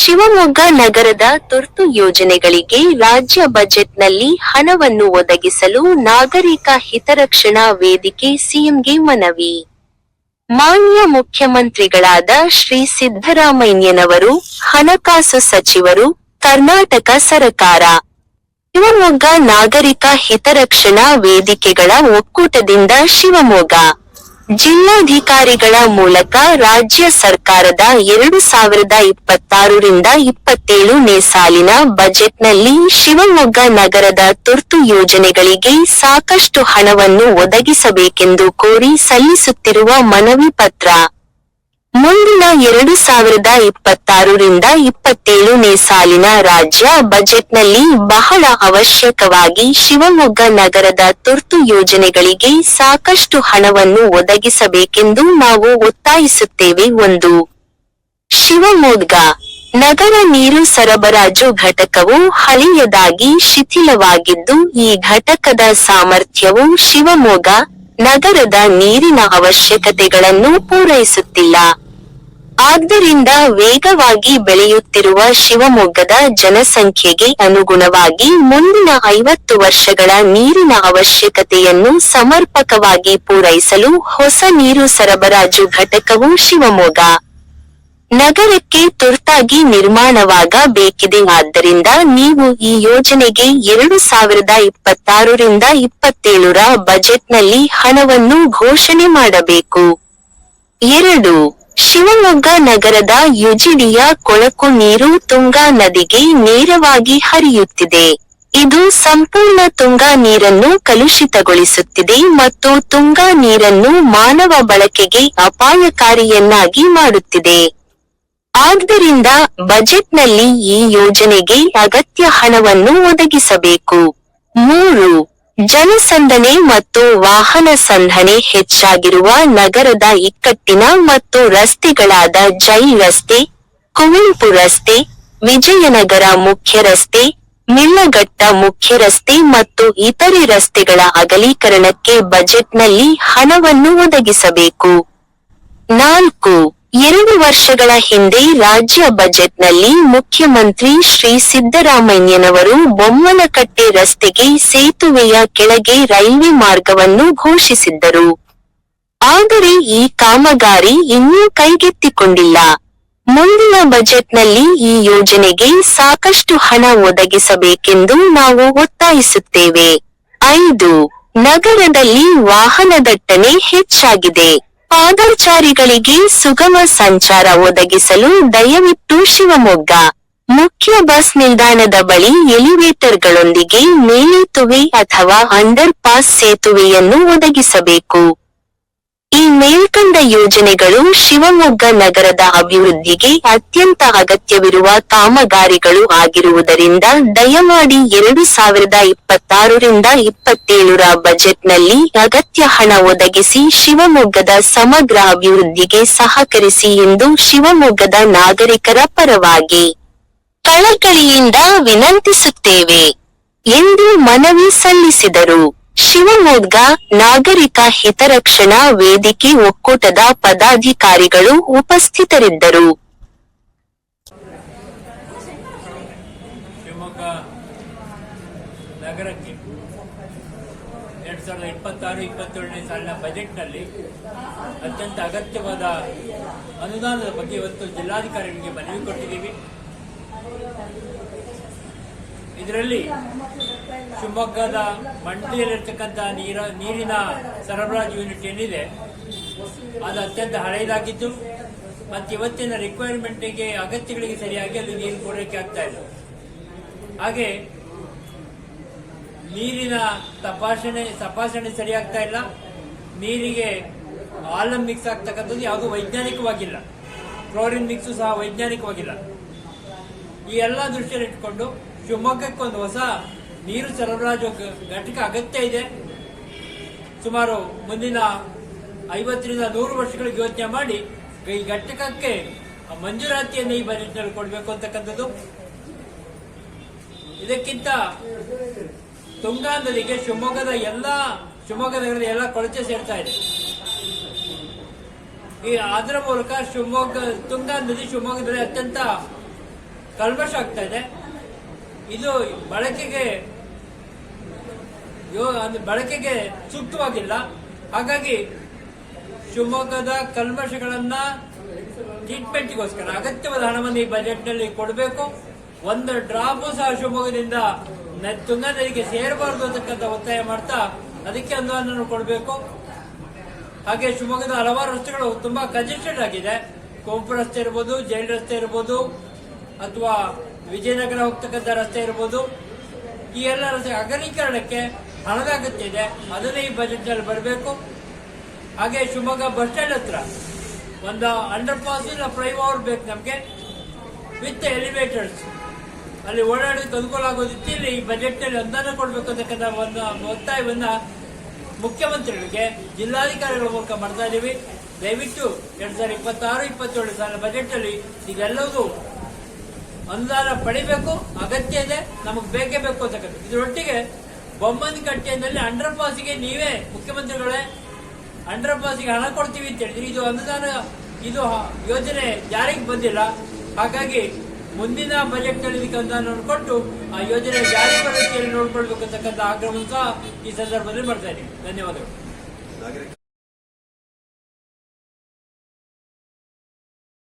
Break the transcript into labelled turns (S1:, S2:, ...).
S1: ಶಿವಮೊಗ್ಗ ನಗರದ ತುರ್ತು ಯೋಜನೆಗಳಿಗೆ ರಾಜ್ಯ ಬಜೆಟ್ನಲ್ಲಿ ಹಣವನ್ನು ಒದಗಿಸಲು ನಾಗರಿಕ ಹಿತರಕ್ಷಣಾ ವೇದಿಕೆ ಸಿಎಂಗೆ ಮನವಿ. ಮಾನ್ಯ ಮುಖ್ಯಮಂತ್ರಿಗಳಾದ ಶ್ರೀ ಸಿದ್ದರಾಮಯ್ಯನವರು, ಹಣಕಾಸು ಸಚಿವರು, ಕರ್ನಾಟಕ ಸರಕಾರ. ಶಿವಮೊಗ್ಗ ನಾಗರಿಕ ಹಿತರಕ್ಷಣಾ ವೇದಿಕೆಗಳ ಒಕ್ಕೂಟದಿಂದ ಶಿವಮೊಗ್ಗ ಜಿಲ್ಲಾಧಿಕಾರಿಗಳ ಮೂಲಕ ರಾಜ್ಯ ಸರ್ಕಾರದ 2026-27ನೇ ಸಾಲಿನ ಬಜೆಟ್ನಲ್ಲಿ ಶಿವಮೊಗ್ಗ ನಗರದ ತುರ್ತು ಯೋಜನೆಗಳಿಗೆ ಸಾಕಷ್ಟು ಹಣವನ್ನು ಒದಗಿಸಬೇಕೆಂದು ಕೋರಿ ಸಲ್ಲಿಸುತ್ತಿರುವ ಮನವಿ ಪತ್ರ. ಮುಂದಿನ 2026-27ನೇ ಸಾಲಿನ ರಾಜ್ಯ ಬಜೆಟ್ನಲ್ಲಿ ಬಹಳ ಅವಶ್ಯಕವಾಗಿ ಶಿವಮೊಗ್ಗ ನಗರದ ತುರ್ತು ಯೋಜನೆಗಳಿಗೆ ಸಾಕಷ್ಟು ಹಣವನ್ನು ಒದಗಿಸಬೇಕೆಂದು ನಾವು ಒತ್ತಾಯಿಸುತ್ತೇವೆ. 1. ಶಿವಮೊಗ್ಗ ನಗರ ನೀರು ಸರಬರಾಜು ಘಟಕವು ಹಳೆಯದಾಗಿ ಶಿಥಿಲವಾಗಿದ್ದು, ಈ ಘಟಕದ ಸಾಮರ್ಥ್ಯವು ಶಿವಮೊಗ್ಗ ನಗರದ ನೀರಿನ ಅವಶ್ಯಕತೆಗಳನ್ನು ಪೂರೈಸುತ್ತಿಲ್ಲ. ಆದ್ದರಿಂದ ವೇಗವಾಗಿ ಬೆಳೆಯುತ್ತಿರುವ ಶಿವಮೊಗ್ಗದ ಜನಸಂಖ್ಯೆಗೆ ಅನುಗುಣವಾಗಿ ಮುಂದಿನ 50 ವರ್ಷಗಳ ನೀರಿನ ಅವಶ್ಯಕತೆಯನ್ನು ಸಮರ್ಪಕವಾಗಿ ಪೂರೈಸಲು ಹೊಸ ನೀರು ಸರಬರಾಜು ಘಟಕವು ಶಿವಮೊಗ್ಗ ನಗರಕ್ಕೆ ತುರ್ತಾಗಿ ನಿರ್ಮಾಣವಾಗಬೇಕಿದೆ. ಆದ್ದರಿಂದ ನೀವು ಈ ಯೋಜನೆಗೆ 2026-27ರ ಬಜೆಟ್ನಲ್ಲಿ ಹಣವನ್ನು ಘೋಷಣೆ ಮಾಡಬೇಕು. 2. ಶಿವಮೊಗ್ಗ ನಗರದ ಯುಜಿಡಿಯ ಕೊಳಕು ನೀರು ತುಂಗಾ ನದಿಗೆ ನೇರವಾಗಿ ಹರಿಯುತ್ತಿದೆ. ಇದು ಸಂಪೂರ್ಣ ತುಂಗಾ ನೀರನ್ನು ಕಲುಷಿತಗೊಳಿಸುತ್ತಿದೆ ಮತ್ತು ತುಂಗಾ ನೀರನ್ನು ಮಾನವ ಬಳಕೆಗೆ ಅಪಾಯಕಾರಿಯನ್ನಾಗಿ ಮಾಡುತ್ತಿದೆ. ಆದ್ದರಿಂದ ಬಜೆಟ್ನಲ್ಲಿ ಈ ಯೋಜನೆಗೆ ಅಗತ್ಯ ಹಣವನ್ನು ಒದಗಿಸಬೇಕು. 3. ಜನಸಂದಣಿ ಮತ್ತು ವಾಹನ ಸಂದಣಿ ಹೆಚ್ಚಾಗಿರುವ ನಗರದ ಇಕ್ಕಟ್ಟಿನ ಮತ್ತು ರಸ್ತೆಗಳಾದ ಜೈ ರಸ್ತೆ, ಕುವೆಂಪು ರಸ್ತೆ, ವಿಜಯನಗರ ಮುಖ್ಯ ರಸ್ತೆ, ಮಿಳ್ಳಘಟ್ಟ ಮುಖ್ಯ ರಸ್ತೆ ಮತ್ತು ಇತರೆ ರಸ್ತೆಗಳ ಅಗಲೀಕರಣಕ್ಕೆ ಬಜೆಟ್ನಲ್ಲಿ ಹಣವನ್ನು ಒದಗಿಸಬೇಕು. 4. 2 ವರ್ಷಗಳ ಹಿಂದೆ ರಾಜ್ಯ ಬಜೆಟ್ನಲ್ಲಿ ಮುಖ್ಯಮಂತ್ರಿ ಶ್ರೀ ಸಿದ್ದರಾಮಯ್ಯನವರು ಬೊಮ್ಮನಕಟ್ಟೆ ರಸ್ತೆಗೆ ಸೇತುವೆಯ ಕೆಳಗೆ ರೈಲ್ವೆ ಮಾರ್ಗವನ್ನು ಘೋಷಿಸಿದ್ದರು. ಆದರೆ ಈ ಕಾಮಗಾರಿ ಇನ್ನೂ ಕೈಗೆತ್ತಿಕೊಂಡಿಲ್ಲ. ಮುಂದಿನ ಬಜೆಟ್ನಲ್ಲಿ ಈ ಯೋಜನೆಗೆ ಸಾಕಷ್ಟು ಹಣ ಒದಗಿಸಬೇಕೆಂದು ನಾವು ಒತ್ತಾಯಿಸುತ್ತೇವೆ. 5. ನಗರದಲ್ಲಿ ವಾಹನ ದಟ್ಟಣೆ ಹೆಚ್ಚಾಗಿದೆ. ಪಾದಚಾರಿಗಳಿಗೆ ಸುಗಮ ಸಂಚಾರ ಒದಗಿಸಲು ದಯವಿಟ್ಟು ಶಿವಮೊಗ್ಗ ಮುಖ್ಯ ಬಸ್ ನಿಲ್ದಾಣದ ಬಳಿ ಎಲಿವೇಟರ್ಗಳೊಂದಿಗೆ ಮೇಲೇತುವೆ ಅಥವಾ ಅಂಡರ್ ಪಾಸ್ ಸೇತುವೆಯನ್ನು ಒದಗಿಸಬೇಕು. ಈ ಮೇಲ್ಕಂಡ ಯೋಜನೆಗಳು ಶಿವಮೊಗ್ಗ ನಗರದ ಅಭಿವೃದ್ಧಿಗೆ ಅತ್ಯಂತ ಅಗತ್ಯವಿರುವ ಕಾಮಗಾರಿಗಳು ಆಗಿರುವುದರಿಂದ ದಯಮಾಡಿ 2026-27ರ ಬಜೆಟ್ನಲ್ಲಿ ಅಗತ್ಯ ಹಣ ಒದಗಿಸಿ ಶಿವಮೊಗ್ಗದ ಸಮಗ್ರ ಅಭಿವೃದ್ಧಿಗೆ ಸಹಕರಿಸಿ ಎಂದು ಶಿವಮೊಗ್ಗದ ನಾಗರಿಕರ ಪರವಾಗಿ ಕಳಕಳಿಯಿಂದ ವಿನಂತಿಸುತ್ತೇವೆ ಎಂದು ಮನವಿ ಸಲ್ಲಿಸಿದರು. ಶಿವಮೊಗ್ಗ ನಾಗರಿಕ ಹಿತರಕ್ಷಣಾ ವೇದಿಕೆ ಒಕ್ಕೂಟದ ಪದಾಧಿಕಾರಿಗಳು ಉಪಸ್ಥಿತರಿದ್ದರು.
S2: ಶಿವಮೊಗ್ಗ ನಗರಕ್ಕೆ 2026-27ನೇ ಸಾಲಿನ ಬಜೆಟ್ನಲ್ಲಿ ಅತ್ಯಂತ ಅಗತ್ಯವಾದ ಅನುದಾನದ ಬಗ್ಗೆ ಇವತ್ತು ಜಿಲ್ಲಾಧಿಕಾರಿಗಳಿಗೆ ಮನವಿ ಕೊಟ್ಟಿದ್ದೀವಿ. ಇದರಲ್ಲಿ ಶಿವಮೊಗ್ಗದ ಮಂಡಳಿಯಲ್ಲಿರ್ತಕ್ಕಂಥ ನೀರಿನ ಸರಬರಾಜು ಯೂನಿಟ್ ಏನಿದೆ ಅದು ಅತ್ಯಂತ ಹಳೆಯದಾಗಿದ್ದು ಮತ್ತು ಇವತ್ತಿನ ರಿಕ್ವೈರ್ಮೆಂಟ್ಗೆ ಅಗತ್ಯಗಳಿಗೆ ಸರಿಯಾಗಿ ಅಲ್ಲಿ ನೀರು ಪೂರೈಕೆ ಆಗ್ತಾ ಇಲ್ಲ. ಹಾಗೆ ನೀರಿನ ತಪಾಸಣೆ ಸರಿಯಾಗ್ತಾ ಇಲ್ಲ. ನೀರಿಗೆ ಆಲಮ್ ಮಿಕ್ಸ್ ಆಗ್ತಕ್ಕಂಥದ್ದು ಯಾವುದೂ ವೈಜ್ಞಾನಿಕವಾಗಿಲ್ಲ. ಕ್ಲೋರಿನ್ ಮಿಕ್ಸು ಸಹ ವೈಜ್ಞಾನಿಕವಾಗಿಲ್ಲ. ಈ ಎಲ್ಲ ದೃಷ್ಟಿಯಲ್ಲಿಟ್ಟುಕೊಂಡು ಶಿವಮೊಗ್ಗಕ್ಕೆ ಒಂದು ಹೊಸ ನೀರು ಸರಬರಾಜು ಘಟಕ ಅಗತ್ಯ ಇದೆ. ಸುಮಾರು ಮುಂದಿನ 50-100 ವರ್ಷಗಳಿಗೆ ಯೋಚನೆ ಮಾಡಿ ಈ ಘಟಕಕ್ಕೆ ಮಂಜೂರಾತಿಯನ್ನು ಈ ಬಜೆಟ್ನಲ್ಲಿ ಕೊಡಬೇಕು ಅಂತಕ್ಕಂಥದ್ದು. ಇದಕ್ಕಿಂತ ತುಂಗಾ ನದಿಗೆ ಶಿವಮೊಗ್ಗ ನಗರದ ಎಲ್ಲ ಕೊಳಚೆ ಸೇರ್ತಾ ಇದೆ. ಅದರ ಮೂಲಕ ತುಂಗಾ ನದಿ ಶಿವಮೊಗ್ಗದಲ್ಲಿ ಅತ್ಯಂತ ಕಲ್ಮಶ ಆಗ್ತಾ ಇದೆ. ಇದು ಬಳಕೆಗೆ ಸೂಕ್ತವಾಗಿಲ್ಲ. ಹಾಗಾಗಿ ಶಿವಮೊಗ್ಗದ ಕಲ್ಮಶಗಳನ್ನ ಟ್ರೀಟ್ಮೆಂಟ್ಗೋಸ್ಕರ ಅಗತ್ಯವಾದ ಹಣವನ್ನು ಈ ಬಜೆಟ್ನಲ್ಲಿ ಕೊಡಬೇಕು. ಒಂದು ಡ್ರಾಪು ಸಹ ಶಿವಮೊಗ್ಗದಿಂದ ತುಂಗಾ ನದಿಗೆ ಸೇರಬಾರದು ಅಂತಕ್ಕಂಥ ಒತ್ತಾಯ ಮಾಡ್ತಾ ಅದಕ್ಕೆ ಅನುದಾನ ಕೊಡಬೇಕು. ಹಾಗೆ ಶಿವಮೊಗ್ಗದ ಹಲವಾರು ರಸ್ತೆಗಳು ತುಂಬಾ ಕಂಜೆಸ್ಟೆಡ್ ಆಗಿದೆ. ಕುವೆಂಪು ರಸ್ತೆ ಇರ್ಬೋದು, ಜೈಲ್ ರಸ್ತೆ ಇರ್ಬೋದು, ಅಥವಾ ವಿಜಯನಗರ ಹೋಗ್ತಕ್ಕಂಥ ರಸ್ತೆ ಇರ್ಬೋದು. ಈ ಎಲ್ಲ ರಸ್ತೆ ಅಗಲೀಕರಣಕ್ಕೆ ಹಣದ ಅಗತ್ಯ ಇದೆ. ಅದನ್ನೇ ಈ ಬಜೆಟ್ನಲ್ಲಿ ಬರಬೇಕು. ಹಾಗೆ ಶಿವಮೊಗ್ಗ ಬಸ್ ಸ್ಟ್ಯಾಂಡ್ ಹತ್ರ ಒಂದು ಅಂಡರ್ ಪಾಸ್ ಇಲ್ಲ ಫ್ಲೈಓವರ್ ಬೇಕು ನಮಗೆ, ವಿತ್ ಎಲಿವೇಟರ್ಸ್. ಅಲ್ಲಿ ಓಡಾಡೋದಕ್ಕೆ ಅನುಕೂಲ ಆಗೋ ರೀತಿಯಲ್ಲಿ ಈ ಬಜೆಟ್ನಲ್ಲಿ ಅನುದಾನ ಕೊಡಬೇಕು ಅಂತಕ್ಕಂಥ ಒಂದು ಒತ್ತಾಯವನ್ನ ಮುಖ್ಯಮಂತ್ರಿಗಳಿಗೆ ಜಿಲ್ಲಾಧಿಕಾರಿಗಳ ಮೂಲಕ ಮಾಡ್ತಾ ಇದ್ದೀವಿ. ದಯವಿಟ್ಟು 2026-27 ಸಾಲ ಬಜೆಟ್ನಲ್ಲಿ ಇದೆಲ್ಲವೂ ಅನುದಾನ ಪಡಿಬೇಕು. ಅಗತ್ಯ ಇದೆ, ನಮಗೆ ಬೇಕೇ ಬೇಕು ಅಂತಕ್ಕಂಥ. ಇದರೊಟ್ಟಿಗೆ ಬೊಮ್ಮನಕಟ್ಟೆಯಲ್ಲಿ ಅಂಡರ್ ಪಾಸ್ಗೆ ನೀವೇ ಮುಖ್ಯಮಂತ್ರಿಗಳೇ ಅಂಡರ್ ಪಾಸ್ಗೆ ಹಣ ಕೊಡ್ತೀವಿ ಅಂತ ಹೇಳಿದ್ರಿ. ಇದು ಅನುದಾನ, ಇದು ಯೋಜನೆ ಜಾರಿಗೆ ಬಂದಿಲ್ಲ. ಹಾಗಾಗಿ ಮುಂದಿನ ಬಜೆಟ್ನಲ್ಲಿ ಇದಕ್ಕೆ ಅನುದಾನವನ್ನು ಕೊಟ್ಟು ಆ ಯೋಜನೆ ಜಾರಿ ಬರೋ ರೀತಿಯಲ್ಲಿ ನೋಡ್ಕೊಳ್ಬೇಕು ಅಂತಕ್ಕಂಥ ಆಗ್ರಹವನ್ನು ಸಹ ಈ ಸಂದರ್ಭದಲ್ಲಿ ಮಾಡ್ತಾ ಇದ್ದೀವಿ. ಧನ್ಯವಾದಗಳು.